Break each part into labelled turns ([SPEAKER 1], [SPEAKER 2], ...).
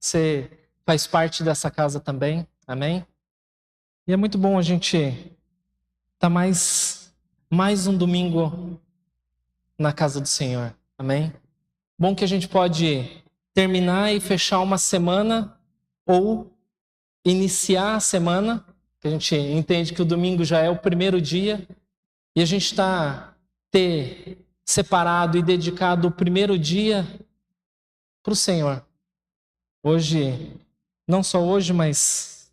[SPEAKER 1] Você faz parte dessa casa também, amém? E é muito bom a gente estar mais um domingo na casa do Senhor, amém? Bom que a gente pode terminar e fechar uma semana ou iniciar a semana, que a gente entende que o domingo já é o primeiro dia, e a gente ter separado e dedicado o primeiro dia para o Senhor. Hoje, não só hoje, mas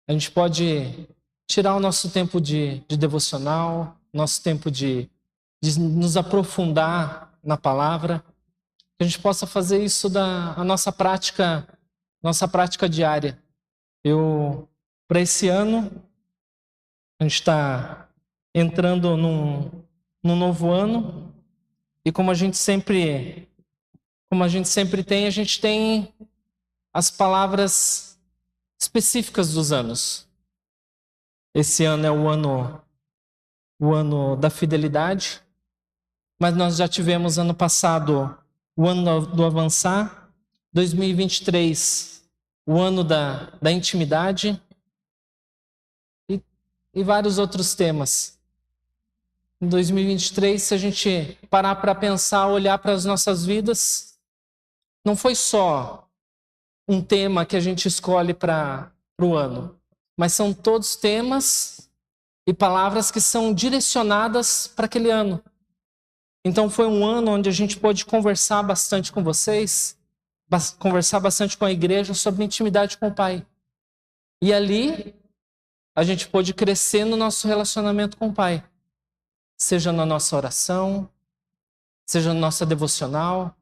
[SPEAKER 1] a gente pode tirar o nosso tempo de devocional, nosso tempo de nos aprofundar na palavra, que a gente possa fazer isso a nossa prática diária. Para esse ano, a gente está entrando num novo ano, e como a gente sempre tem, a gente tem as palavras específicas dos anos. Esse ano é o ano da fidelidade, mas nós já tivemos ano passado o ano do avançar, 2023, o ano da intimidade e vários outros temas. Em 2023, se a gente parar para pensar, olhar para as nossas vidas, não foi só um tema que a gente escolhe para o ano, mas são todos temas e palavras que são direcionadas para aquele ano. Então foi um ano onde a gente pôde conversar bastante com vocês, conversar bastante com a igreja sobre intimidade com o Pai. E ali a gente pôde crescer no nosso relacionamento com o Pai, seja na nossa oração, seja na nossa devocional.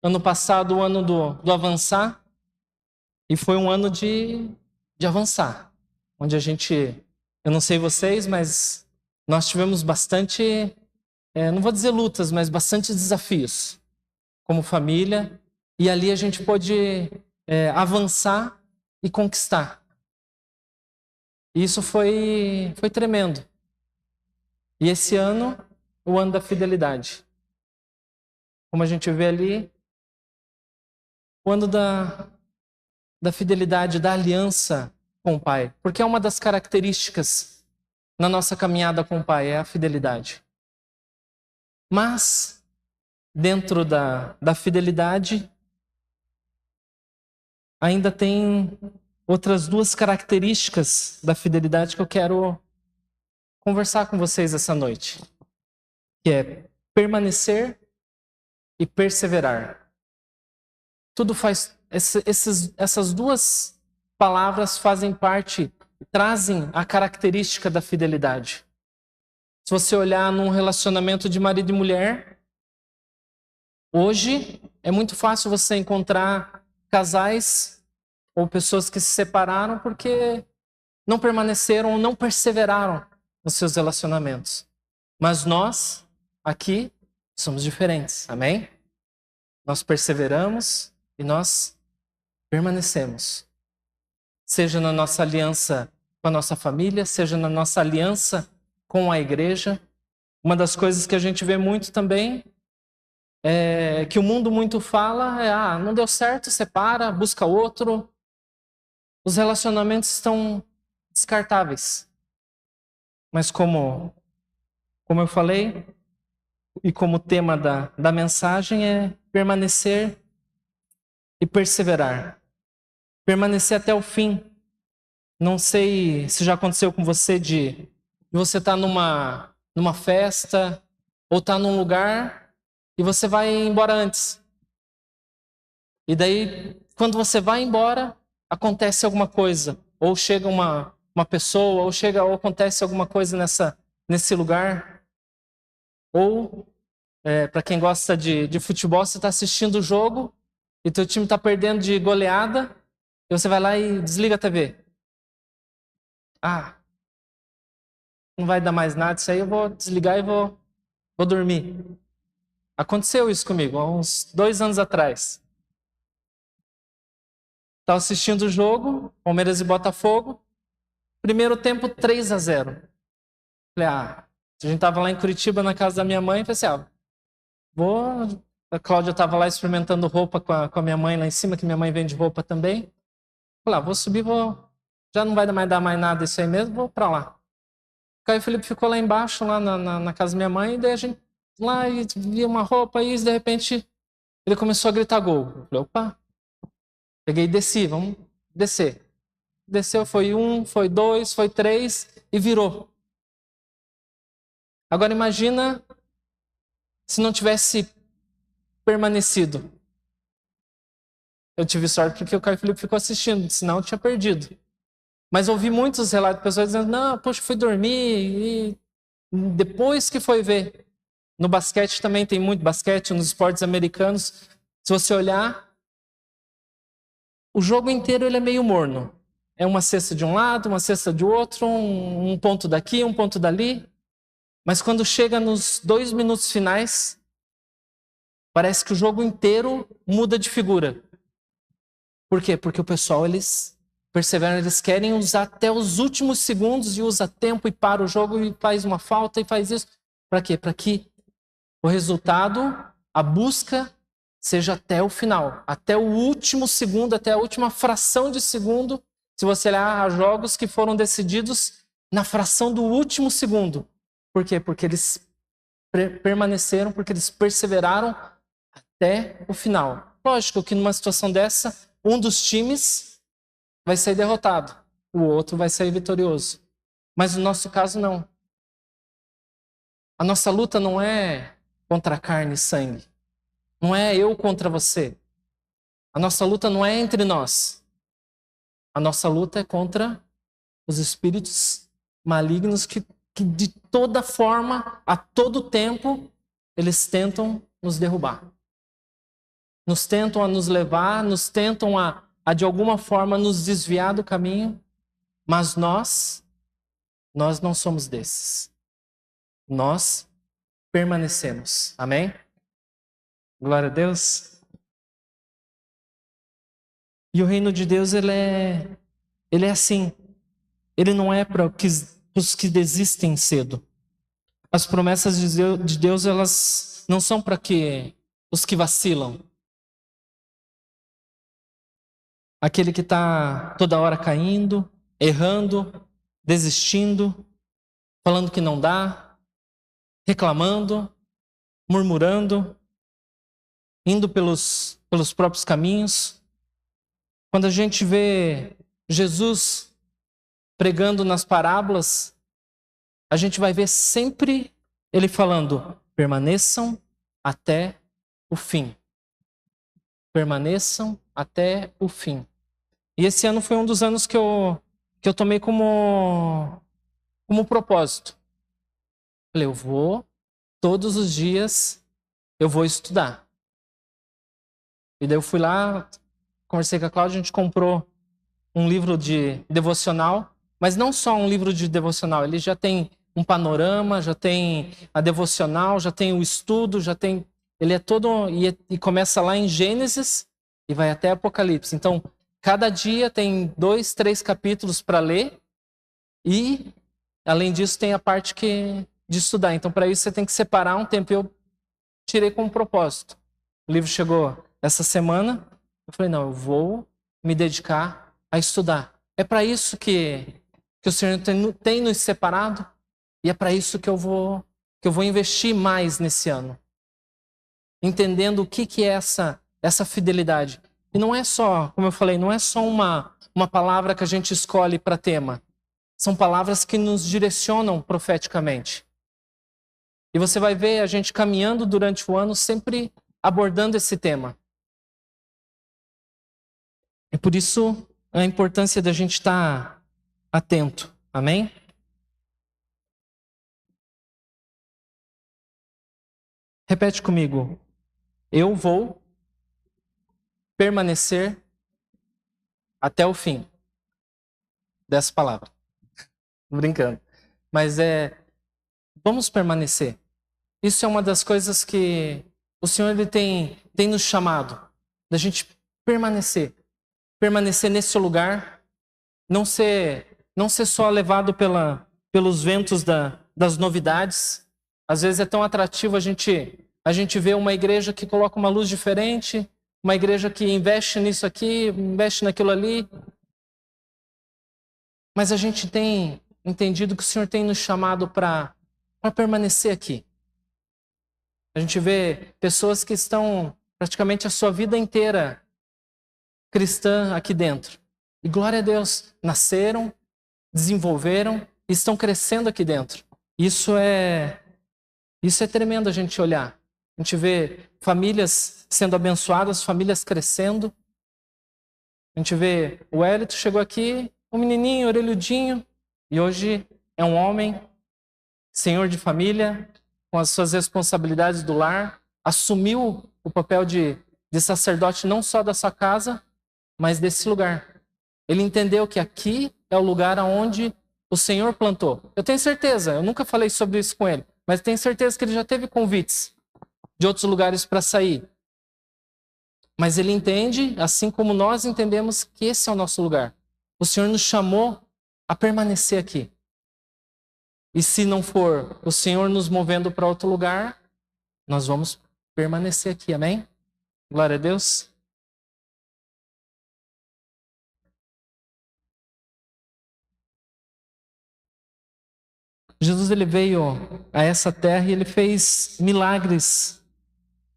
[SPEAKER 1] Ano passado, o ano do avançar, e foi um ano de avançar, onde a gente, eu não sei vocês, mas nós tivemos bastante, não vou dizer lutas, mas bastante desafios como família, e ali a gente pôde avançar e conquistar. E isso foi tremendo. E esse ano, o ano da fidelidade. Como a gente vê ali, o ano da fidelidade, da aliança com o Pai. Porque é uma das características na nossa caminhada com o Pai, é a fidelidade. Mas, dentro da fidelidade, ainda tem outras duas características da fidelidade que eu quero conversar com vocês essa noite. Que é permanecer e perseverar. Tudo faz... Essas duas palavras fazem parte, trazem a característica da fidelidade. Se você olhar num relacionamento de marido e mulher, hoje é muito fácil você encontrar casais ou pessoas que se separaram porque não permaneceram ou não perseveraram nos seus relacionamentos. Mas nós, aqui, somos diferentes, amém? Nós perseveramos e nós permanecemos. Seja na nossa aliança com a nossa família, seja na nossa aliança com a igreja. Uma das coisas que a gente vê muito também, que o mundo muito fala, não deu certo, separa, busca outro. Os relacionamentos estão descartáveis. Mas como eu falei, e como tema da mensagem é permanecer e perseverar. Permanecer até o fim. Não sei se já aconteceu com você de você estar numa festa ou estar num lugar e você vai embora antes. E daí, quando você vai embora, acontece alguma coisa. Ou chega uma pessoa, ou acontece alguma coisa nesse lugar. Ou, para quem gosta de futebol, você está assistindo o jogo e teu time está perdendo de goleada, e você vai lá e desliga a TV. Não vai dar mais nada, isso aí eu vou desligar e vou dormir. Aconteceu isso comigo, há uns 2 anos atrás. Estava assistindo o jogo, Palmeiras e Botafogo, primeiro tempo 3-0. Falei, a gente estava lá em Curitiba, na casa da minha mãe, falei assim, vou A Cláudia estava lá experimentando roupa com a minha mãe lá em cima, que minha mãe vende roupa também. Falei, vou subir, já não vai mais dar mais nada isso aí mesmo, vou para lá. O Caio Felipe ficou lá embaixo, lá na casa da minha mãe, e daí a gente lá e via uma roupa e de repente ele começou a gritar gol. Eu falei, opa. Peguei e desci, vamos descer. Desceu, foi 1, foi 2, foi 3 e virou. Agora imagina se não tivesse permanecido. Eu tive sorte porque o Caio Felipe ficou assistindo, senão eu tinha perdido. Mas ouvi muitos relatos de pessoas dizendo, não, poxa, fui dormir e depois que foi ver. No basquete também tem muito basquete, nos esportes americanos. Se você olhar, o jogo inteiro ele é meio morno. É uma cesta de um lado, uma cesta de outro, um ponto daqui, um ponto dali. Mas quando chega nos 2 minutos finais, parece que o jogo inteiro muda de figura. Por quê? Porque o pessoal, eles perseveram, eles querem usar até os últimos segundos e usa tempo e para o jogo e faz uma falta e faz isso. Para quê? Para que o resultado, a busca, seja até o final. Até o último segundo, até a última fração de segundo. Se você olhar jogos que foram decididos na fração do último segundo. Por quê? Porque eles permaneceram, porque eles perseveraram até o final. Lógico que numa situação dessa, um dos times vai sair derrotado, o outro vai sair vitorioso. Mas no nosso caso, não. A nossa luta não é contra carne e sangue. Não é eu contra você. A nossa luta não é entre nós. A nossa luta é contra os espíritos malignos que de toda forma, a todo tempo, eles tentam nos derrubar. Nos tentam a nos levar, nos tentam a de alguma forma nos desviar do caminho, mas nós não somos desses. Nós permanecemos. Amém? Glória a Deus. E o reino de Deus, ele é assim. Ele não é para os que desistem cedo. As promessas de Deus, elas não são para os que vacilam. Aquele que está toda hora caindo, errando, desistindo, falando que não dá, reclamando, murmurando, indo pelos próprios caminhos. Quando a gente vê Jesus pregando nas parábolas, a gente vai ver sempre ele falando, permaneçam até o fim. Permaneçam até o fim. E esse ano foi um dos anos que eu tomei como propósito. Falei, eu vou, todos os dias, eu vou estudar. E daí eu fui lá, conversei com a Cláudia, a gente comprou um livro de devocional, mas não só um livro de devocional, ele já tem um panorama, já tem a devocional, já tem o estudo, já tem... Ele é todo... E começa lá em Gênesis e vai até Apocalipse. Então, cada dia tem 2, 3 capítulos para ler e, além disso, tem a parte de estudar. Então, para isso, você tem que separar um tempo. Eu tirei como propósito. O livro chegou essa semana. Eu falei, não, eu vou me dedicar a estudar. É para isso que o Senhor tem nos separado e é para isso que eu vou investir mais nesse ano. Entendendo o que é essa fidelidade. E não é só, como eu falei, não é só uma palavra que a gente escolhe para tema. São palavras que nos direcionam profeticamente. E você vai ver a gente caminhando durante o ano sempre abordando esse tema. E por isso a importância da gente estar atento. Amém? Repete comigo. Eu vou permanecer até o fim dessa palavra. Tô brincando. Mas vamos permanecer. Isso é uma das coisas que o Senhor ele tem nos chamado. Da gente permanecer. Permanecer nesse lugar. Não ser só levado pelos ventos das novidades. Às vezes é tão atrativo a gente a gente vê uma igreja que coloca uma luz diferente, uma igreja que investe nisso aqui, investe naquilo ali. Mas a gente tem entendido que o Senhor tem nos chamado para permanecer aqui. A gente vê pessoas que estão praticamente a sua vida inteira cristã aqui dentro. E glória a Deus, nasceram, desenvolveram e estão crescendo aqui dentro. Isso é tremendo a gente olhar. A gente vê famílias sendo abençoadas, famílias crescendo. A gente vê o Wellington chegou aqui, um menininho, orelhudinho, e hoje é um homem, senhor de família, com as suas responsabilidades do lar, assumiu o papel de sacerdote não só da sua casa, mas desse lugar. Ele entendeu que aqui é o lugar onde o Senhor plantou. Eu tenho certeza, eu nunca falei sobre isso com ele, mas tenho certeza que ele já teve convites de outros lugares para sair. Mas ele entende, assim como nós entendemos, que esse é o nosso lugar. O Senhor nos chamou a permanecer aqui. E se não for o Senhor nos movendo para outro lugar, nós vamos permanecer aqui, amém? Glória a Deus. Jesus ele veio a essa terra e ele fez milagres.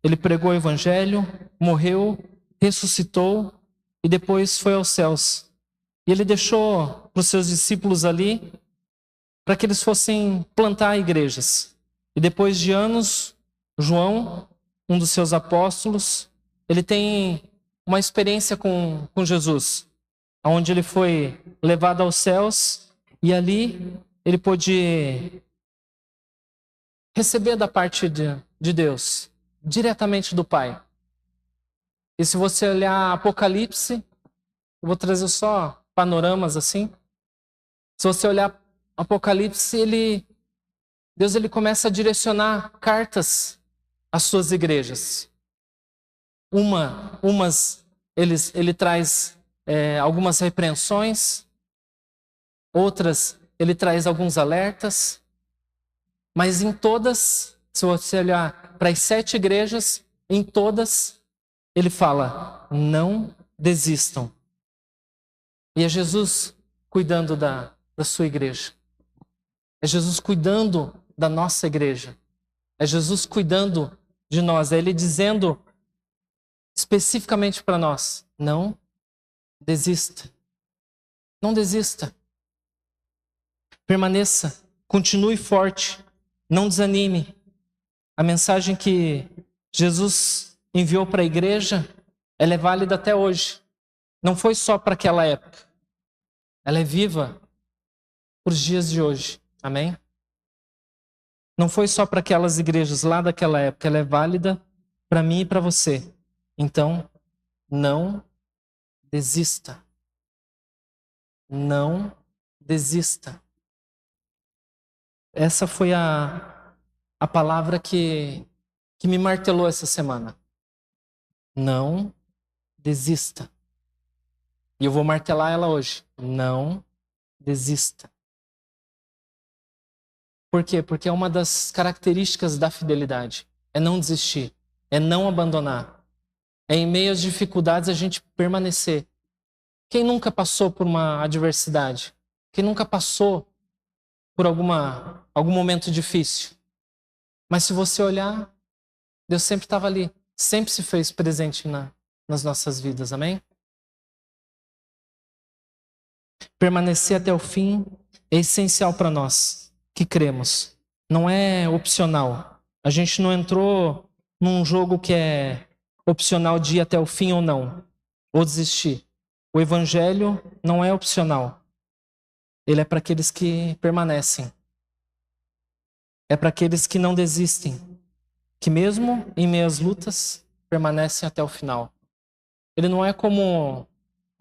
[SPEAKER 1] Ele pregou o evangelho, morreu, ressuscitou e depois foi aos céus. E ele deixou para os seus discípulos ali para que eles fossem plantar igrejas. E depois de anos, João, um dos seus apóstolos, ele tem uma experiência com Jesus, onde ele foi levado aos céus e ali ele pôde receber da parte de Deus, diretamente do Pai. E se você olhar Apocalipse, eu vou trazer só panoramas assim. Se você olhar Apocalipse, Deus ele começa a direcionar cartas às suas igrejas. Umas ele traz algumas repreensões, outras ele traz alguns alertas, mas em todas, se você olhar para as 7 igrejas, em todas ele fala: não desistam. E é Jesus cuidando da sua igreja. É Jesus cuidando da nossa igreja. É Jesus cuidando de nós. É Ele dizendo especificamente para nós: não desista. Não desista. Permaneça. Continue forte. Não desanime. A mensagem que Jesus enviou para a igreja, ela é válida até hoje. Não foi só para aquela época. Ela é viva para os dias de hoje. Amém? Não foi só para aquelas igrejas lá daquela época. Ela é válida para mim e para você. Então, não desista. Não desista. Essa foi a palavra que me martelou essa semana. Não desista. E eu vou martelar ela hoje. Não desista. Por quê? Porque é uma das características da fidelidade. É não desistir. É não abandonar. É em meio às dificuldades a gente permanecer. Quem nunca passou por uma adversidade? Quem nunca passou por algum momento difícil? Mas se você olhar, Deus sempre estava ali. Sempre se fez presente nas nossas vidas. Amém? Permanecer até o fim é essencial para nós que cremos. Não é opcional. A gente não entrou num jogo que é opcional de ir até o fim ou não, ou desistir. O evangelho não é opcional. Ele é para aqueles que permanecem. É para aqueles que não desistem, que mesmo em meio às lutas permanecem até o final. Ele não é como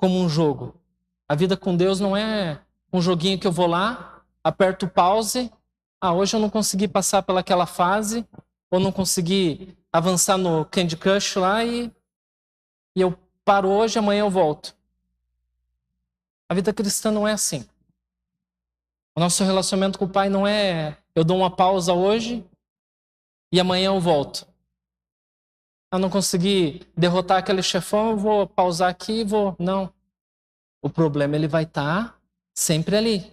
[SPEAKER 1] um jogo. A vida com Deus não é um joguinho que eu vou lá, aperto o pause. Hoje eu não consegui passar pelaquela fase, ou não consegui avançar no Candy Crush lá e eu paro hoje, amanhã eu volto. A vida cristã não é assim. O nosso relacionamento com o Pai não é eu dou uma pausa hoje e amanhã eu volto. Eu não consegui derrotar aquele chefão, eu vou pausar aqui e vou... Não. O problema ele vai estar sempre ali.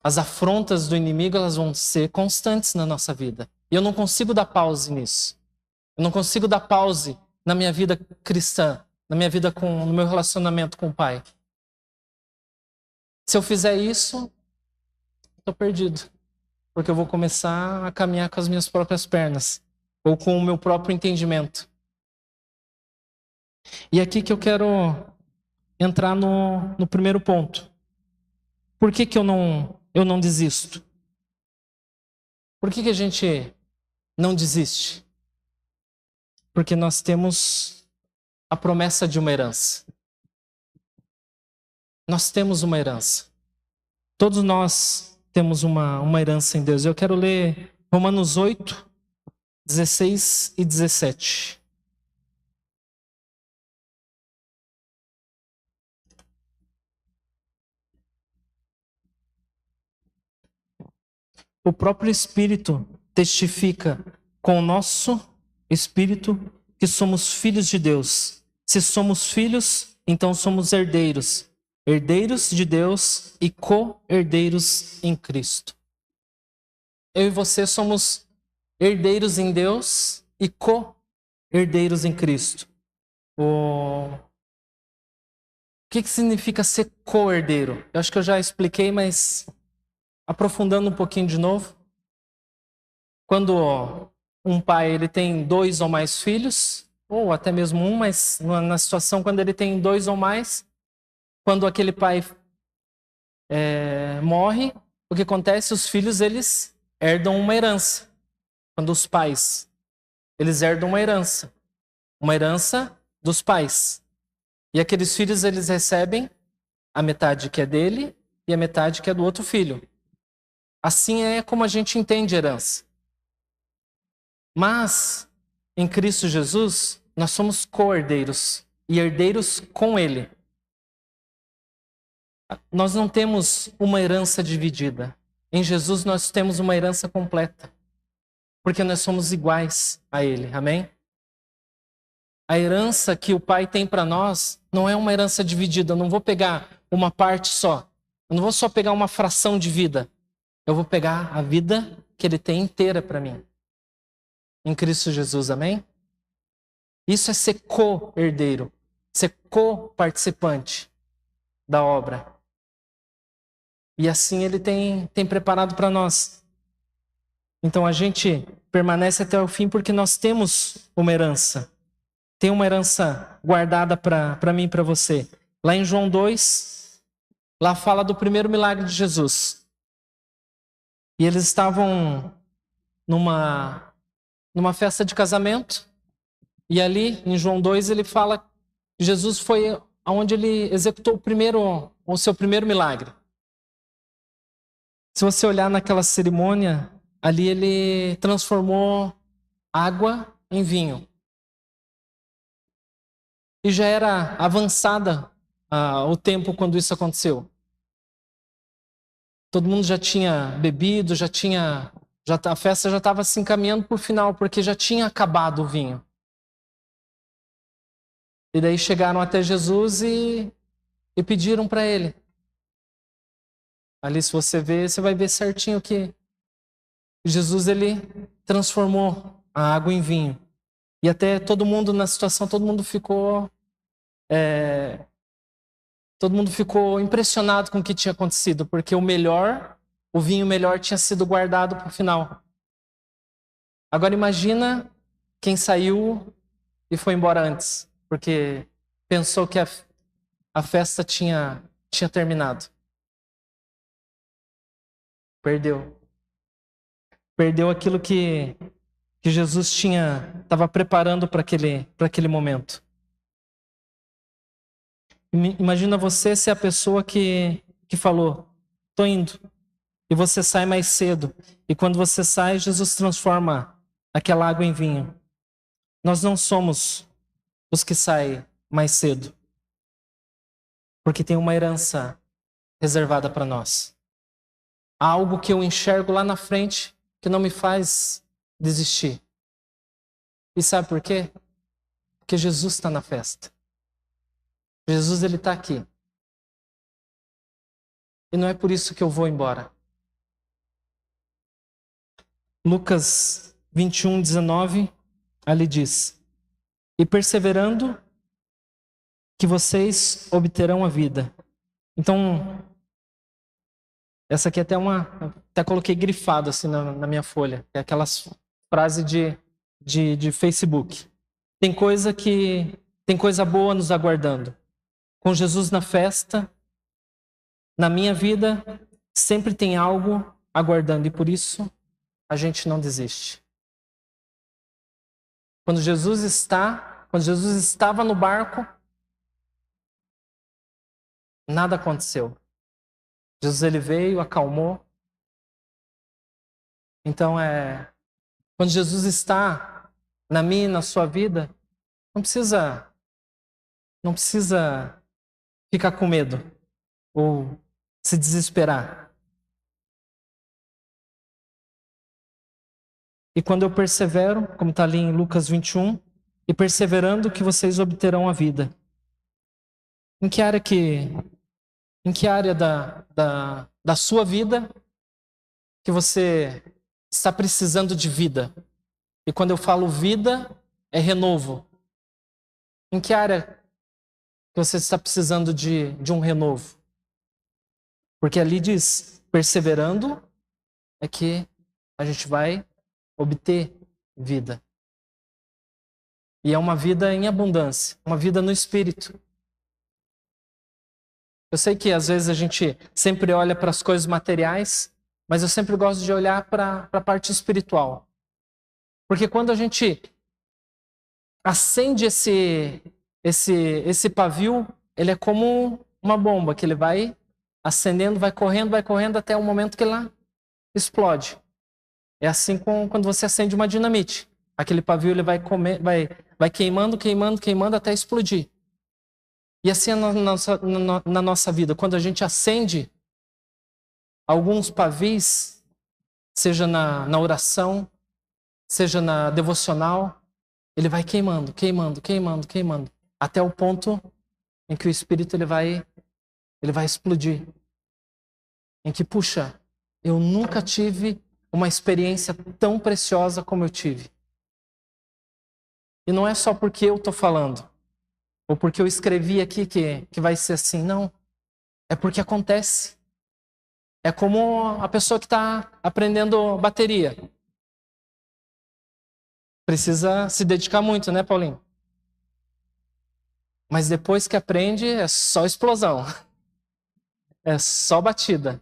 [SPEAKER 1] As afrontas do inimigo elas vão ser constantes na nossa vida. E eu não consigo dar pause nisso. Eu não consigo dar pause na minha vida cristã, na minha vida no meu relacionamento com o Pai. Se eu fizer isso, estou perdido. Porque eu vou começar a caminhar com as minhas próprias pernas. Ou com o meu próprio entendimento. E é aqui que eu quero entrar no primeiro ponto. Por que eu não desisto? Por que a gente não desiste? Porque nós temos a promessa de uma herança. Nós temos uma herança. Todos nós temos uma herança em Deus. Eu quero ler Romanos 8, 16 e 17. O próprio Espírito testifica com o nosso Espírito que somos filhos de Deus. Se somos filhos, então somos herdeiros. Herdeiros de Deus e co-herdeiros em Cristo. Eu e você somos herdeiros em Deus e co-herdeiros em Cristo. O que significa ser co-herdeiro? Eu acho que eu já expliquei, mas aprofundando um pouquinho de novo. Quando um pai ele tem 2 ou mais filhos, ou até mesmo um, mas na situação quando ele tem 2 ou mais, quando aquele pai morre, o que acontece? Os filhos eles herdam uma herança. Quando os pais eles herdam uma herança dos pais. E aqueles filhos eles recebem a metade que é dele e a metade que é do outro filho. Assim é como a gente entende herança. Mas, em Cristo Jesus, nós somos co-herdeiros e herdeiros com Ele. Nós não temos uma herança dividida. Em Jesus nós temos uma herança completa. Porque nós somos iguais a Ele. Amém? A herança que o Pai tem para nós não é uma herança dividida. Eu não vou pegar uma parte só. Eu não vou só pegar uma fração de vida. Eu vou pegar a vida que Ele tem inteira para mim. Em Cristo Jesus, amém? Isso é ser co-herdeiro. Ser co-participante da obra. E assim Ele tem preparado para nós. Então a gente permanece até o fim porque nós temos uma herança. Tem uma herança guardada para mim e para você. Lá em João 2, lá fala do primeiro milagre de Jesus. E eles estavam numa festa de casamento. E ali, em João 2, ele fala que Jesus foi onde ele executou o seu primeiro milagre. Se você olhar naquela cerimônia, ali ele transformou água em vinho. E já era avançada o tempo quando isso aconteceu. Todo mundo já tinha bebido, a festa já estava se encaminhando para o final, porque já tinha acabado o vinho. E daí chegaram até Jesus e pediram para ele. Ali se você ver, você vai ver certinho que Jesus ele transformou a água em vinho. E até todo mundo na situação, todo mundo ficou impressionado com o que tinha acontecido, porque o vinho melhor tinha sido guardado para o final. Agora imagina quem saiu e foi embora antes, porque pensou que a festa tinha terminado. Perdeu aquilo que Jesus estava preparando para aquele momento. Imagina você ser a pessoa que falou, tô indo. E você sai mais cedo. E quando você sai, Jesus transforma aquela água em vinho. Nós não somos os que saem mais cedo. Porque tem uma herança reservada para nós. Há algo que eu enxergo lá na frente que não me faz desistir. E sabe por quê? Porque Jesus está na festa. Jesus, ele está aqui. E não é por isso que eu vou embora. Lucas 21, 19, ali diz: e perseverando, que vocês obterão a vida. Então, essa aqui é até coloquei grifado assim na minha folha. É aquelas frases de Facebook. Tem coisa boa nos aguardando. Com Jesus na festa, na minha vida, sempre tem algo aguardando. E por isso, a gente não desiste. Quando Jesus estava no barco, nada aconteceu. Jesus, ele veio, acalmou. Então, quando Jesus está na minha e na sua vida, não precisa ficar com medo ou se desesperar. E quando eu persevero, como está ali em Lucas 21, e perseverando que vocês obterão a vida. Em que área da sua vida que você está precisando de vida? E quando eu falo vida, é renovo. Em que área que você está precisando de um renovo? Porque ali diz, perseverando é que a gente vai obter vida. E é uma vida em abundância, uma vida no Espírito. Eu sei que às vezes a gente sempre olha para as coisas materiais, mas eu sempre gosto de olhar para a parte espiritual. Porque quando a gente acende esse pavio, ele é como uma bomba, que ele vai acendendo, vai correndo até o momento que ela explode. É assim quando você acende uma dinamite. Aquele pavio ele vai queimando até explodir. E assim é na nossa vida. Quando a gente acende alguns pavis, seja na oração, seja na devocional, ele vai queimando, até o ponto em que o Espírito ele vai explodir. Em que, puxa, eu nunca tive uma experiência tão preciosa como eu tive. E não é só porque eu estou falando, ou porque eu escrevi aqui que vai ser assim, não. É porque acontece. É como a pessoa que está aprendendo bateria. Precisa se dedicar muito, né, Paulinho? Mas depois que aprende, é só explosão. É só batida.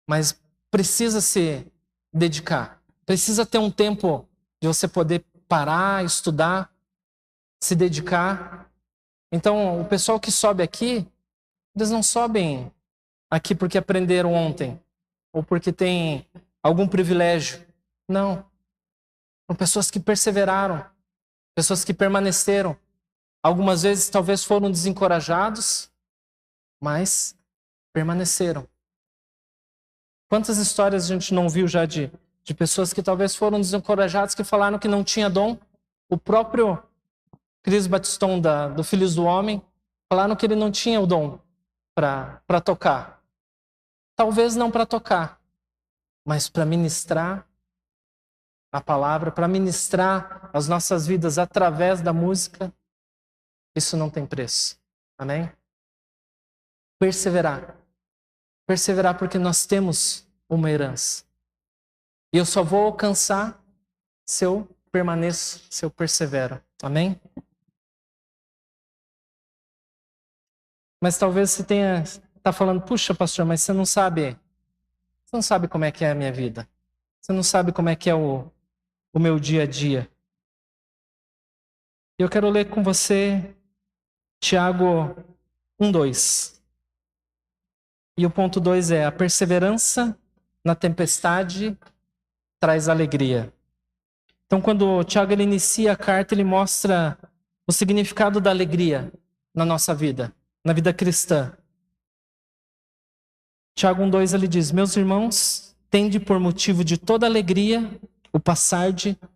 [SPEAKER 1] Mas precisa se dedicar. Precisa ter um tempo de você poder parar, estudar, se dedicar. Então, o pessoal que sobe aqui, eles não sobem aqui porque aprenderam ontem, ou porque tem algum privilégio. Não. São pessoas que perseveraram, pessoas que permaneceram. Algumas vezes talvez foram desencorajados, mas permaneceram. Quantas histórias a gente não viu já de pessoas que talvez foram desencorajadas, que falaram que não tinha dom? O próprio Cris Batiston, do Filhos do Homem, falaram que ele não tinha o dom para tocar. Talvez não para tocar, mas para ministrar a palavra, para ministrar as nossas vidas através da música, isso não tem preço. Amém? Perseverar. Perseverar porque nós temos uma herança. E eu só vou alcançar se eu permaneço, se eu persevero. Amém? Mas talvez você está falando, puxa, pastor, mas você não sabe como é que é a minha vida. Você não sabe como é que é o meu dia a dia. Eu quero ler com você Tiago 1:2. E o ponto 2 é: a perseverança na tempestade traz alegria. Então, quando o Tiago ele inicia a carta, ele mostra o significado da alegria na nossa vida, na vida cristã. Tiago 1:2 ele diz: meus irmãos, tende por motivo de toda alegria o passar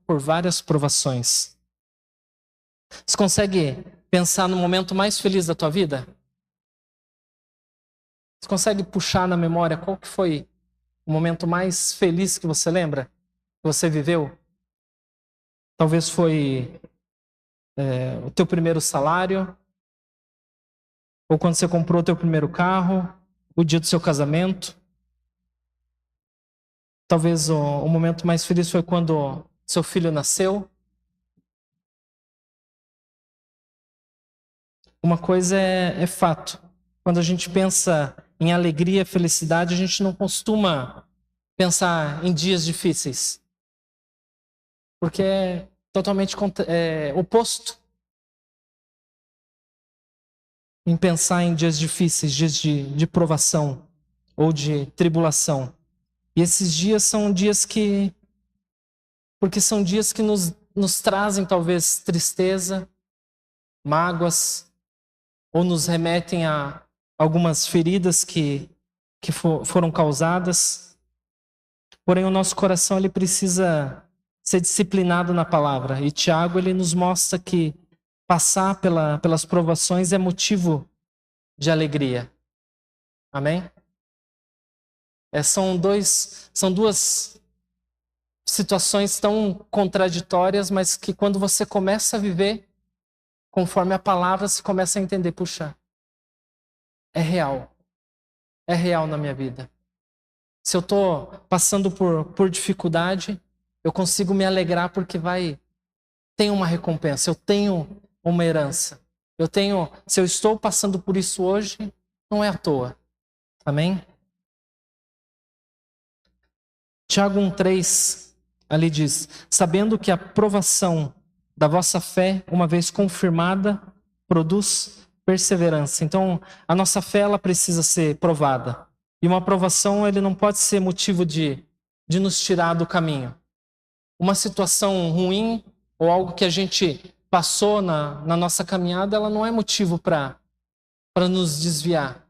[SPEAKER 1] por várias provações. Você consegue pensar no momento mais feliz da tua vida? Você consegue puxar na memória qual que foi o momento mais feliz que você lembra? Que você viveu? Talvez foi o teu primeiro salário, ou quando você comprou o teu primeiro carro, o dia do seu casamento. Talvez o momento mais feliz foi quando seu filho nasceu. Uma coisa é fato. Quando a gente pensa em alegria, felicidade, a gente não costuma pensar em dias difíceis. Porque é totalmente oposto em pensar em dias difíceis, dias de provação ou de tribulação. E esses dias são dias porque são dias que nos trazem talvez tristeza, mágoas, ou nos remetem a algumas feridas que foram causadas. Porém, o nosso coração ele precisa ser disciplinado na palavra. E Tiago ele nos mostra que passar pelas provações é motivo de alegria. Amém? São duas situações tão contraditórias, mas que quando você começa a viver conforme a palavra, você começa a entender, puxa, é real na minha vida. Se eu estou passando por dificuldade, eu consigo me alegrar porque tem uma recompensa, eu tenho uma herança. Se eu estou passando por isso hoje, não é à toa. Amém? Tiago 1,3 ali diz: sabendo que a provação da vossa fé, uma vez confirmada, produz perseverança. Então, a nossa fé ela precisa ser provada. E uma provação ele não pode ser motivo de nos tirar do caminho. Uma situação ruim ou algo que a gente passou na nossa caminhada, ela não é motivo para nos desviar.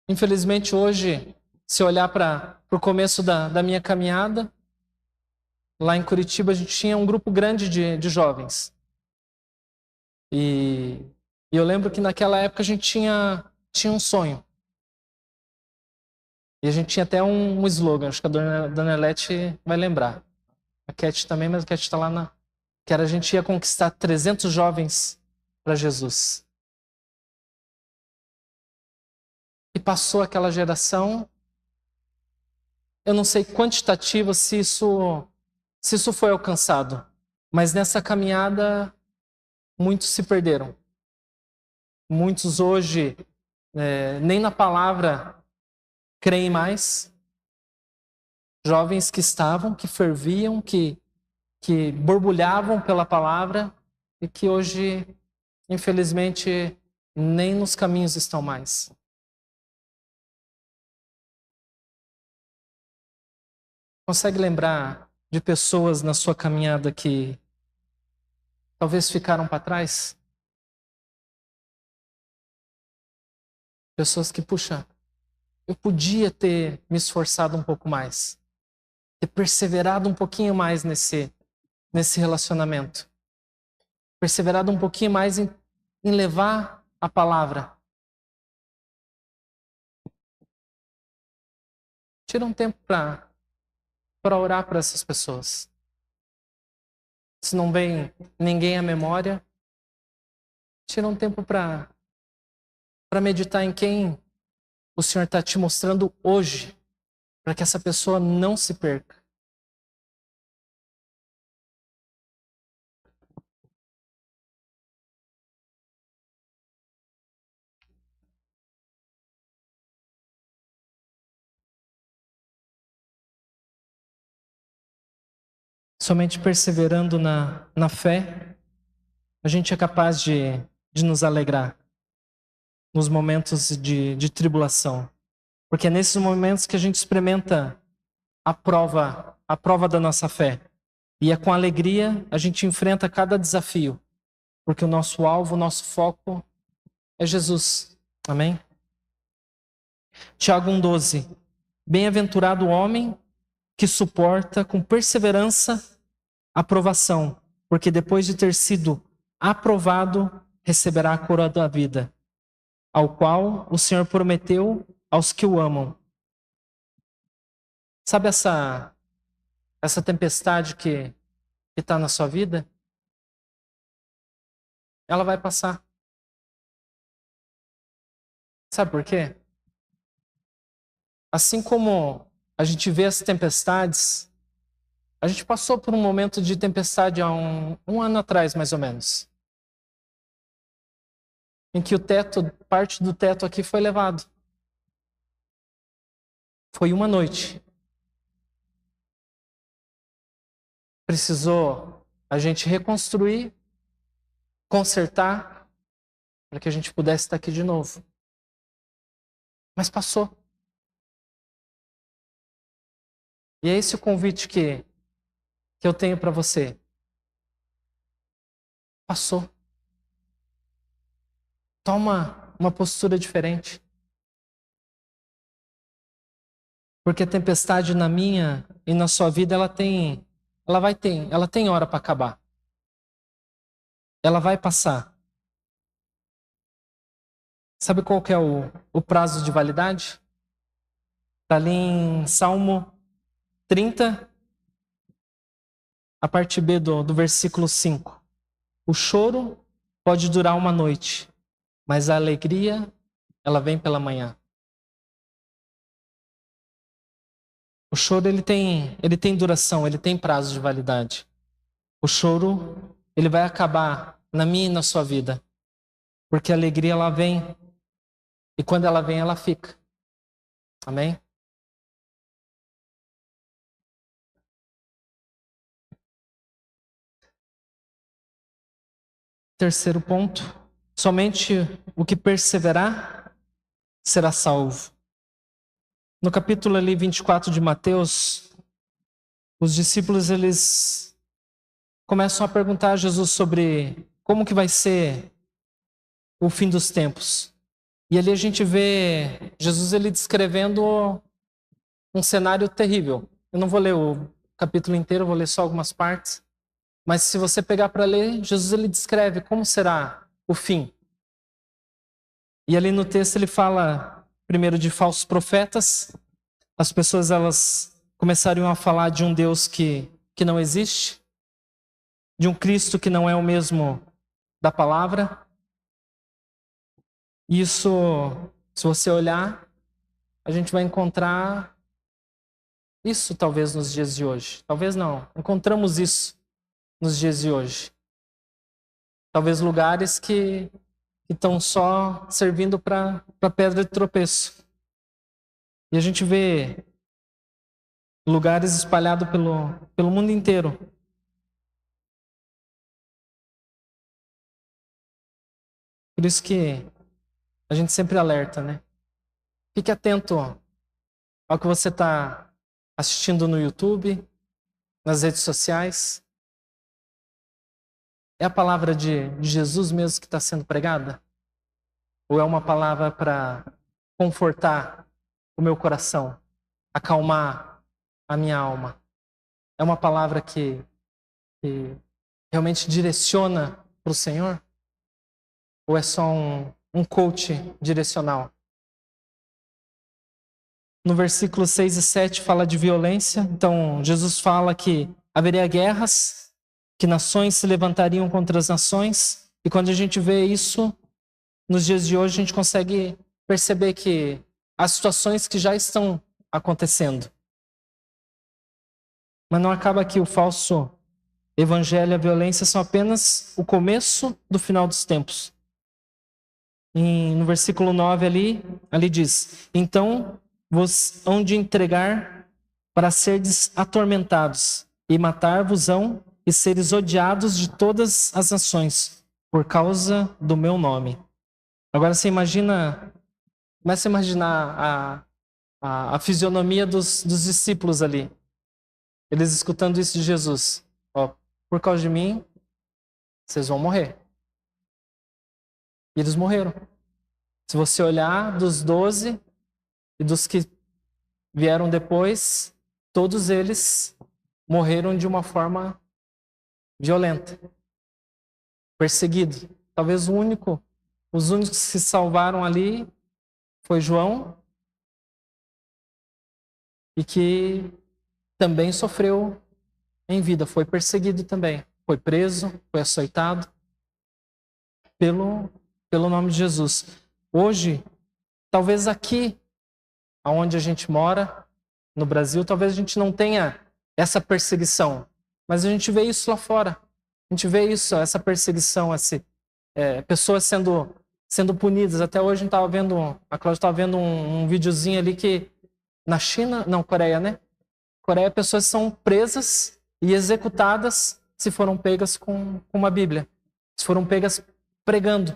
[SPEAKER 1] Infelizmente, hoje, se olhar para o começo da minha caminhada, lá em Curitiba a gente tinha um grupo grande de jovens. E eu lembro que naquela época a gente tinha um sonho. E a gente tinha até um slogan, acho que a dona Elete vai lembrar. A Cat também, mas a Cat está lá que era a gente ia conquistar 300 jovens para Jesus. E passou aquela geração, eu não sei quantitativo se isso foi alcançado, mas nessa caminhada muitos se perderam. Muitos hoje nem na palavra creem mais. Jovens que ferviam, que borbulhavam pela palavra e que hoje, infelizmente, nem nos caminhos estão mais. Consegue lembrar de pessoas na sua caminhada que talvez ficaram para trás? Pessoas que, puxa, eu podia ter me esforçado um pouco mais, ter perseverado um pouquinho mais nesse relacionamento, perseverado um pouquinho mais em levar a palavra. Tira um tempo para orar para essas pessoas. Se não vem ninguém à memória, tira um tempo para meditar em quem o Senhor está te mostrando hoje, para que essa pessoa não se perca. Somente perseverando na fé, a gente é capaz de nos alegrar nos momentos de tribulação. Porque é nesses momentos que a gente experimenta a prova da nossa fé. E é com alegria a gente enfrenta cada desafio. Porque o nosso alvo, o nosso foco é Jesus. Amém? Tiago 1,12. Bem-aventurado o homem que suporta com perseverança a provação, porque depois de ter sido aprovado, receberá a coroa da vida, ao qual o Senhor prometeu aos que o amam. Sabe essa tempestade que está na sua vida? Ela vai passar. Sabe por quê? Assim como a gente vê as tempestades, a gente passou por um momento de tempestade há um ano atrás, mais ou menos, em que parte do teto aqui foi levado. Foi uma noite. Precisou a gente reconstruir, consertar, para que a gente pudesse estar aqui de novo. Mas passou. E é esse o convite que eu tenho para você. Passou. Toma uma postura diferente. Porque a tempestade na minha e na sua vida, ela tem hora para acabar. Ela vai passar. Sabe qual que é o prazo de validade? Está ali em Salmo 30, a parte B do versículo 5. O choro pode durar uma noite, mas a alegria, ela vem pela manhã. O choro, ele tem duração, ele tem prazo de validade. O choro, ele vai acabar na minha e na sua vida. Porque a alegria, ela vem. E quando ela vem, ela fica. Amém? Terceiro ponto. Somente o que perseverar será salvo. No capítulo ali 24 de Mateus, os discípulos, eles começam a perguntar a Jesus sobre como que vai ser o fim dos tempos. E ali a gente vê Jesus, ele descrevendo um cenário terrível. Eu não vou ler o capítulo inteiro, vou ler só algumas partes. Mas se você pegar para ler, Jesus, ele descreve como será o fim. E ali no texto ele fala primeiro de falsos profetas. As pessoas, elas começariam a falar de um Deus que não existe, de um Cristo que não é o mesmo da palavra. Isso, se você olhar, a gente vai encontrar isso talvez nos dias de hoje. Talvez não. Encontramos isso nos dias de hoje. Talvez lugares que estão só servindo para pedra de tropeço. E a gente vê lugares espalhados pelo mundo inteiro. Por isso que a gente sempre alerta, né? Fique atento ao que você está assistindo no YouTube, nas redes sociais. É a palavra de Jesus mesmo que está sendo pregada? Ou é uma palavra para confortar o meu coração, acalmar a minha alma? É uma palavra que realmente direciona para o Senhor? Ou é só um coach direcional? No versículo 6 e 7 fala de violência. Então, Jesus fala que haveria guerras, que nações se levantariam contra as nações. E quando a gente vê isso, nos dias de hoje, a gente consegue perceber que há situações que já estão acontecendo. Mas não acaba aqui. O falso evangelho e a violência são apenas o começo do final dos tempos. No versículo 9 ali diz: então vos hão de entregar para serdes atormentados, e matar-vos-ão, e seres odiados de todas as nações, por causa do meu nome. Agora você começa a imaginar a fisionomia dos discípulos ali. Eles escutando isso de Jesus. Ó, por causa de mim, vocês vão morrer. E eles morreram. Se você olhar dos 12 e dos que vieram depois, todos eles morreram de uma forma violenta, perseguido. Talvez os únicos que se salvaram ali foi João, e que também sofreu em vida, foi perseguido também, foi preso, foi açoitado pelo nome de Jesus. Hoje, talvez aqui, onde a gente mora, no Brasil, talvez a gente não tenha essa perseguição, mas a gente vê isso lá fora. A gente vê isso, essa perseguição, pessoas sendo punidas. Até hoje a Cláudia estava vendo um videozinho ali que na China, não, Coreia, né? Coreia, pessoas são presas e executadas se foram pegas com uma Bíblia, se foram pegas pregando.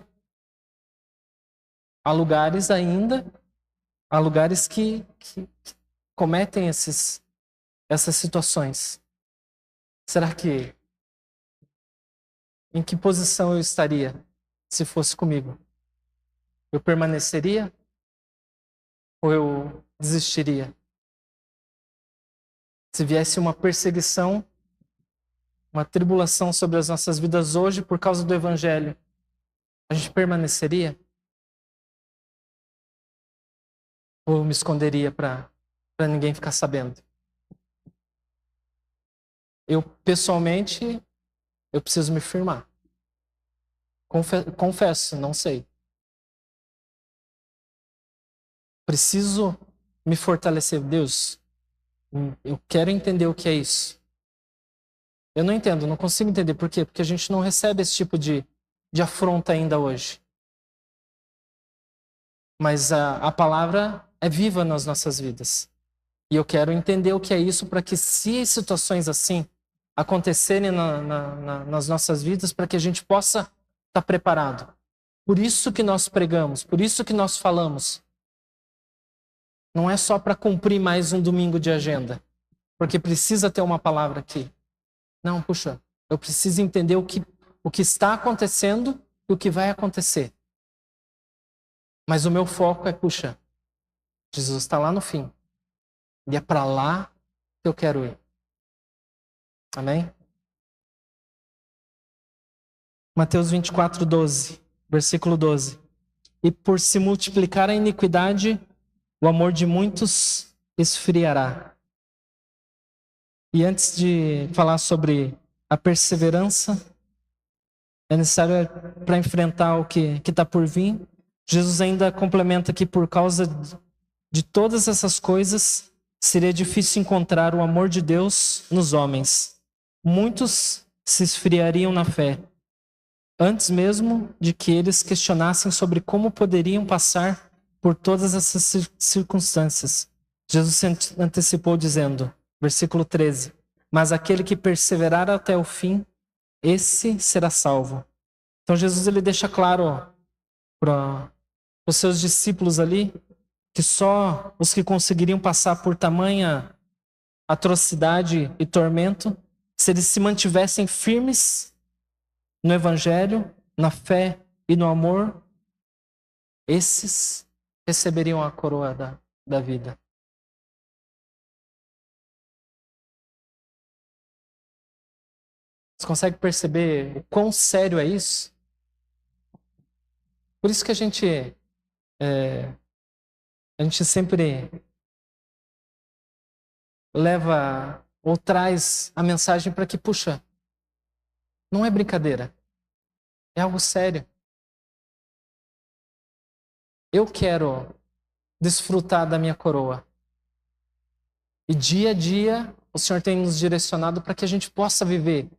[SPEAKER 1] Há lugares que cometem essas situações. Será que em que posição eu estaria se fosse comigo? Eu permaneceria ou eu desistiria? Se viesse uma perseguição, uma tribulação sobre as nossas vidas hoje por causa do Evangelho, a gente permaneceria? Ou eu me esconderia para ninguém ficar sabendo? Eu, pessoalmente, eu preciso me firmar. Confesso, não sei. Preciso me fortalecer. Deus, eu quero entender o que é isso. Eu não entendo, não consigo entender. Por quê? Porque a gente não recebe esse tipo de afronta ainda hoje. Mas a palavra é viva nas nossas vidas. E eu quero entender o que é isso para que, se situações assim acontecerem nas nossas vidas, para que a gente possa estar preparado. Por isso que nós pregamos, por isso que nós falamos. Não é só para cumprir mais um domingo de agenda, porque precisa ter uma palavra aqui. Não, puxa, eu preciso entender o que está acontecendo e o que vai acontecer. Mas o meu foco é, puxa, Jesus está lá no fim. E é para lá que eu quero ir. Amém? Mateus 24, 12, versículo 12. E por se multiplicar a iniquidade, o amor de muitos esfriará. E antes de falar sobre a perseverança, é necessário para enfrentar o que está por vir. Jesus ainda complementa que por causa de todas essas coisas, seria difícil encontrar o amor de Deus nos homens. Muitos se esfriariam na fé, antes mesmo de que eles questionassem sobre como poderiam passar por todas essas circunstâncias. Jesus se antecipou dizendo, versículo 13, mas aquele que perseverar até o fim, esse será salvo. Então Jesus ele deixa claro para os seus discípulos ali que só os que conseguiriam passar por tamanha atrocidade e tormento, se eles se mantivessem firmes no Evangelho, na fé e no amor, esses receberiam a coroa da vida. Você consegue perceber o quão sério é isso? Por isso que a gente sempre leva ou traz a mensagem para que, puxa, não é brincadeira, é algo sério. Eu quero desfrutar da minha coroa. E dia a dia, o Senhor tem nos direcionado para que a gente possa viver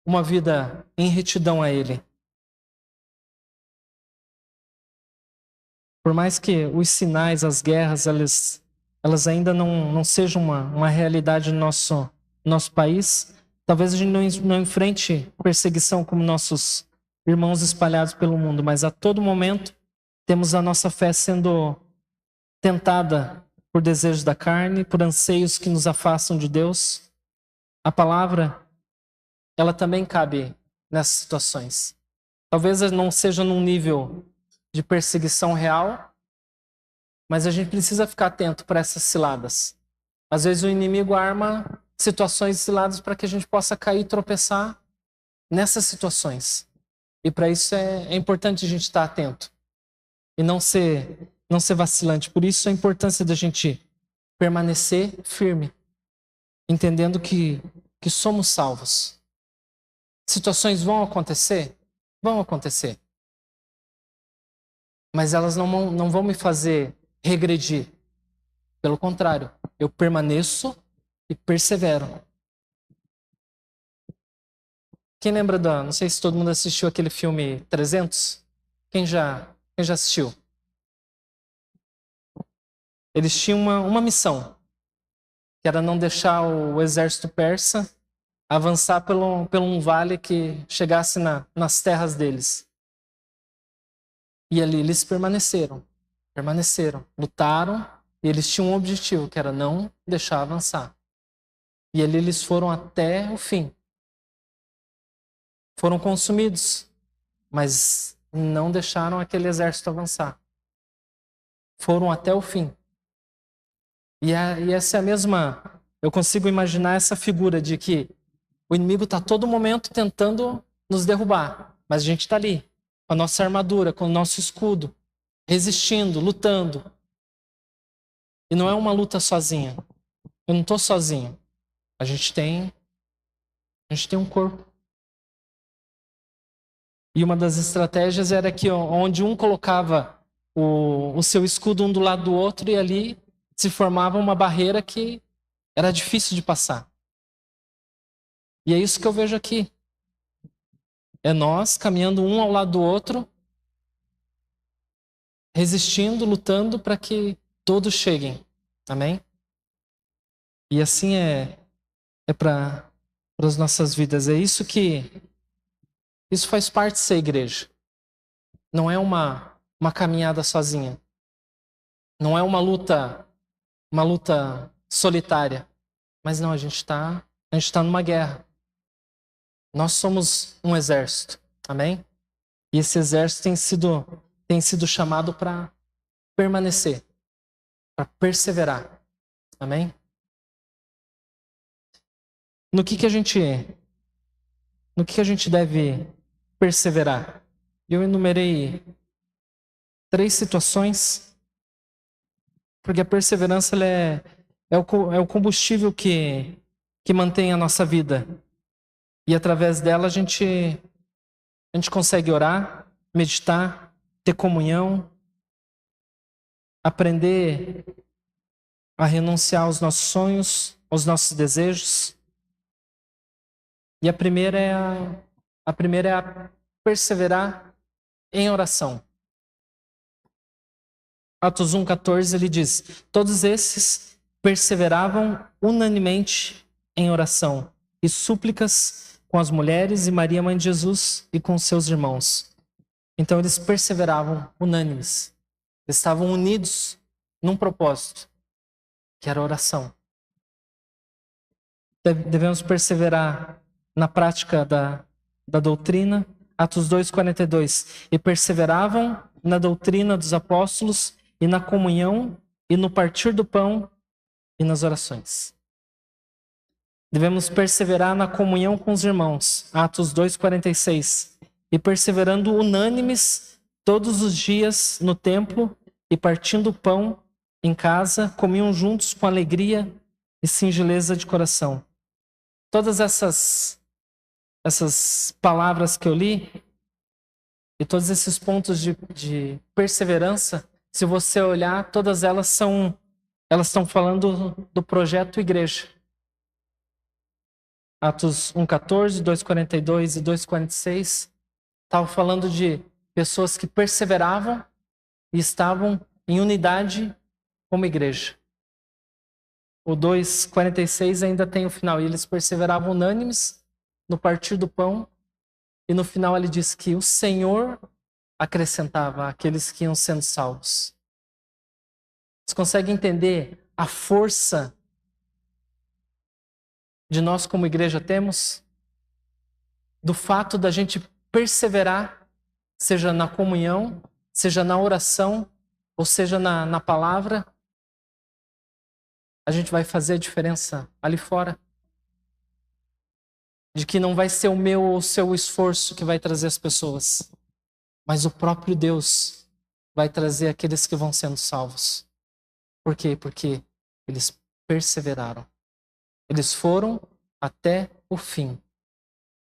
[SPEAKER 1] uma vida em retidão a Ele. Por mais que os sinais, as guerras, elas ainda não sejam uma realidade no nosso país, talvez a gente não enfrente perseguição como nossos irmãos espalhados pelo mundo, mas a todo momento temos a nossa fé sendo tentada por desejos da carne, por anseios que nos afastam de Deus. A palavra, ela também cabe nessas situações. Talvez não seja num nível de perseguição real, mas a gente precisa ficar atento para essas ciladas. Às vezes o inimigo arma situações ciladas para que a gente possa cair e tropeçar nessas situações. E para isso é importante a gente estar atento e não ser vacilante. Por isso a importância da gente permanecer firme, entendendo que somos salvos. Situações vão acontecer? Vão acontecer. Mas elas não vão me fazer regredir. Pelo contrário, eu permaneço e persevero. Quem lembra não sei se todo mundo assistiu aquele filme 300? Quem já assistiu? Eles tinham uma missão, que era não deixar o exército persa avançar por um vale que chegasse nas terras deles. E ali eles permaneceram, lutaram, e eles tinham um objetivo, que era não deixar avançar. E ali eles foram até o fim. Foram consumidos, mas não deixaram aquele exército avançar. Foram até o fim. E essa é a mesma... Eu consigo imaginar essa figura de que o inimigo está a todo momento tentando nos derrubar, mas a gente está ali, com a nossa armadura, com o nosso escudo, resistindo, lutando. E não é uma luta sozinha. Eu não estou sozinho. A gente tem um corpo. E uma das estratégias era que onde um colocava o seu escudo um do lado do outro, e ali se formava uma barreira que era difícil de passar. E é isso que eu vejo aqui. É nós caminhando um ao lado do outro, resistindo, lutando para que todos cheguem. Amém? E assim é para as nossas vidas. É isso isso faz parte de ser igreja. Não é uma caminhada sozinha. Não é uma luta solitária. Mas não, a gente está numa guerra. Nós somos um exército. Amém? E esse exército tem sido chamado para permanecer, para perseverar. Amém? No que a gente deve perseverar? Eu enumerei 3 situações, porque a perseverança ela é o combustível que mantém a nossa vida. E através dela a gente consegue orar, meditar, ter comunhão, aprender a renunciar aos nossos sonhos, aos nossos desejos. E a primeira é a perseverar em oração. Atos 1:14 ele diz: todos esses perseveravam unanimemente em oração e súplicas com as mulheres e Maria, mãe de Jesus, e com seus irmãos. Então eles perseveravam unânimes. Eles estavam unidos num propósito, que era a oração. Devemos perseverar na prática da doutrina. Atos 2:42. E perseveravam na doutrina dos apóstolos e na comunhão e no partir do pão e nas orações. Devemos perseverar na comunhão com os irmãos. Atos 2:46. E perseverando unânimes todos os dias no templo e partindo o pão em casa, comiam juntos com alegria e singeleza de coração. Todas essas palavras que eu li e todos esses pontos de perseverança, se você olhar, todas elas estão falando do projeto igreja. Atos 1:14, 2:42 e 2:46 estavam falando de pessoas que perseveravam e estavam em unidade como igreja. O 2:46 ainda tem o final. E eles perseveravam unânimes no partir do pão. E no final ele diz que o Senhor acrescentava àqueles que iam sendo salvos. Você consegue entender a força de nós como igreja temos? Do fato da gente perseverar, seja na comunhão, seja na oração, ou seja na palavra. a gente vai fazer a diferença ali fora. De que não vai ser o meu ou o seu esforço que vai trazer as pessoas, mas o próprio Deus vai trazer aqueles que vão sendo salvos. Por quê? Porque eles perseveraram. Eles foram até o fim.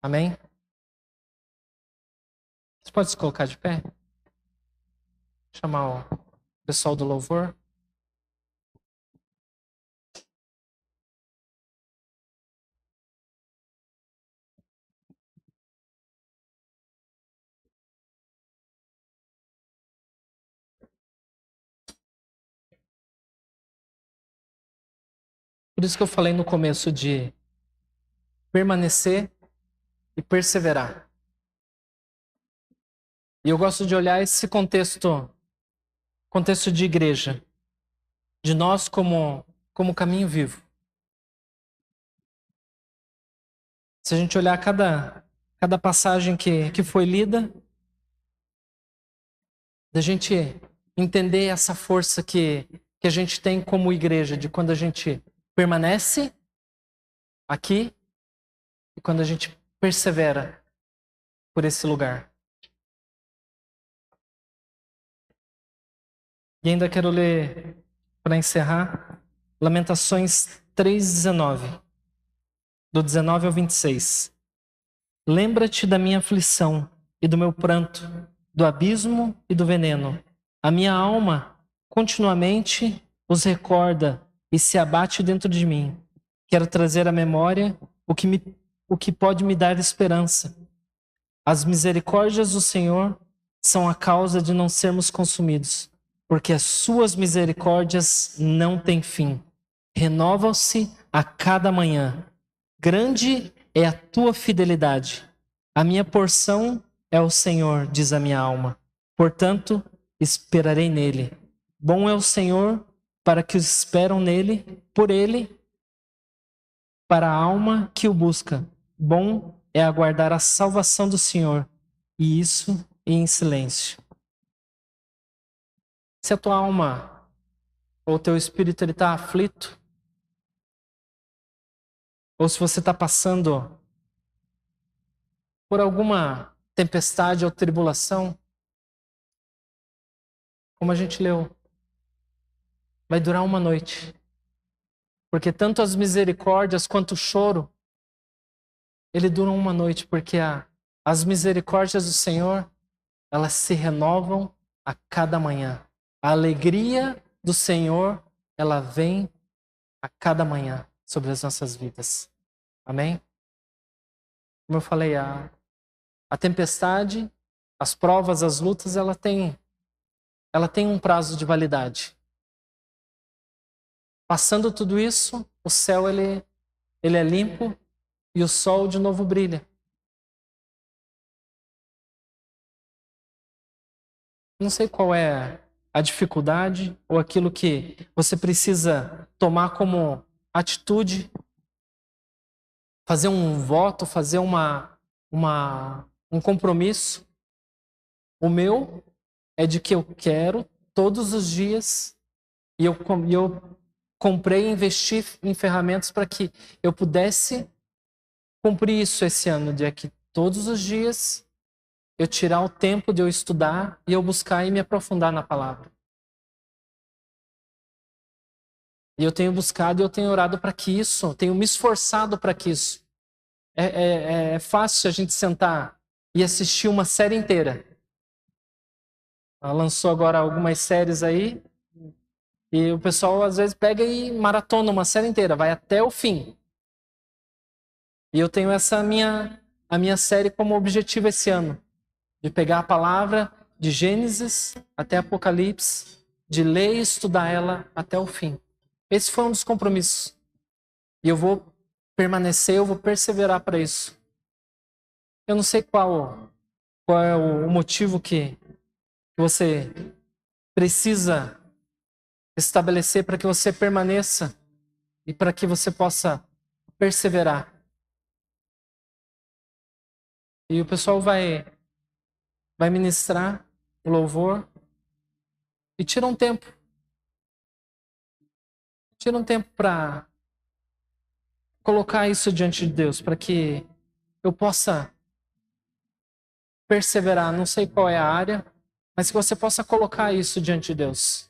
[SPEAKER 1] Amém? Você pode se colocar de pé? Chamar o pessoal do louvor. Por isso que eu falei no começo de permanecer e perseverar. E eu gosto de olhar esse contexto de igreja, de nós como caminho vivo. Se a gente olhar cada passagem que foi lida, da gente entender essa força que a gente tem como igreja, de quando a gente permanece aqui e quando a gente persevera por esse lugar. E ainda quero ler, para encerrar, Lamentações 3:19, do 19 ao 26. Lembra-te da minha aflição e do meu pranto, do abismo e do veneno. A minha alma continuamente os recorda e se abate dentro de mim. Quero trazer à memória o que pode me dar esperança. As misericórdias do Senhor são a causa de não sermos consumidos, porque as suas misericórdias não têm fim. Renovam-se a cada manhã. Grande é a tua fidelidade. A minha porção é o Senhor, diz a minha alma. Portanto, esperarei nele. Bom é o Senhor para que os esperam nele, por ele, para a alma que o busca. Bom é aguardar a salvação do Senhor, e isso em silêncio. Se a tua alma ou o teu espírito está aflito, ou se você está passando por alguma tempestade ou tribulação, como a gente leu, vai durar uma noite. Porque tanto as misericórdias quanto o choro, ele duram uma noite, porque as misericórdias do Senhor, elas se renovam a cada manhã. A alegria do Senhor, ela vem a cada manhã sobre as nossas vidas. Amém? Como eu falei, a tempestade, as provas, as lutas, ela tem um prazo de validade. Passando tudo isso, o céu ele é limpo e o sol de novo brilha. Não sei qual é a dificuldade ou aquilo que você precisa tomar como atitude, fazer um voto, fazer um compromisso. O meu é de que eu quero todos os dias, e eu comprei e investi em ferramentas para que eu pudesse cumprir isso esse ano, de que todos os dias eu tirar o tempo de eu estudar e eu buscar e me aprofundar na palavra. E eu tenho buscado e eu tenho orado para que isso, tenho me esforçado para que isso. É fácil a gente sentar e assistir uma série inteira. Ela lançou agora algumas séries aí, e o pessoal às vezes pega e maratona uma série inteira, vai até o fim. E eu tenho a minha série como objetivo esse ano, de pegar a palavra de Gênesis até Apocalipse, de ler e estudar ela até o fim. Esse foi um dos compromissos. E eu vou permanecer, eu vou perseverar para isso. Eu não sei qual é o motivo que você precisa estabelecer para que você permaneça e para que você possa perseverar. E o pessoal vai ministrar o louvor e tira um tempo. Tira um tempo para colocar isso diante de Deus, para que eu possa perseverar. Não sei qual é a área, mas que você possa colocar isso diante de Deus.